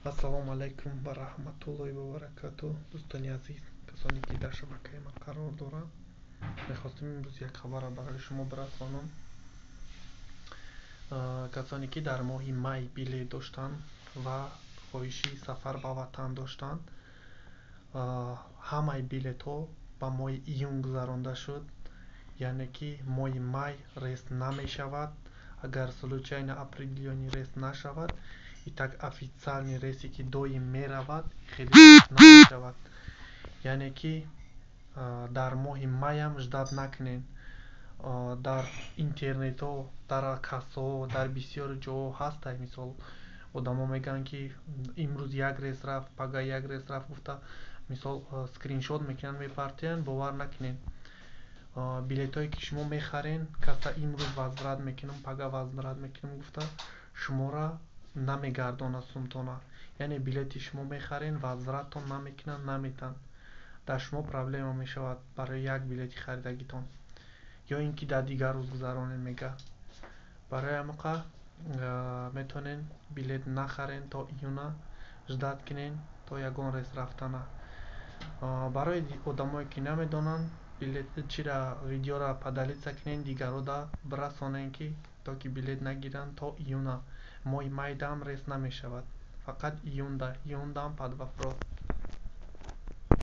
ассалому алайкум ва раҳматуллоҳи ва баракатуҳ. Дӯстони азиз, касоне ки дар шабакаи ман қарор доранд, мехостем имрӯз як хабарро барои шумо бирасонам. Касоне ки дар моҳи май билет доштанд ва хоҳиши сафар ба ватан доштанд, ҳамаи билетҳо ба моҳи июн гузаронда шуд. Яъне ки моҳи май рейс намешавад. Агар случайно определённый рейс нашавад, итак официальный рейсе ки доим меравад, хеле намешавад. Яъне ки дар моҳи майам ждат накунед. Дар интернетҳо, дар кассаҳо, дар бисёр ҷоҳо ҳаста. Мисол одамо мегӯянд ки имрӯз як рейс рафт, пага як рейс рафт гуфта, мисол скриншот мекунанд, мепартоянд. Бовар накунед, билетҳое ки шумо мехаред, касса имрӯз возврат мекунам, пага возврат мекунам гуфта шуморо намегардонад сумтона. Яъне билети шумо мехаред, возвратон намекунанд, наметанд. Дар шумо проблема мешавад барои як билети харидагитон, ё ин ки дар дигар рӯз гузаронед мега. Барои ҳамақа метавонед билет нахаред то июна, ждат кунед то ягон рейс рафтана. Барои одамое ки намедонанд, чира видеоро падалица кунед, дигарода бирасонед ки то ки билет нагиранд то июна. Моҳи майдам рейс намешавад, фақат июндам падвафрод.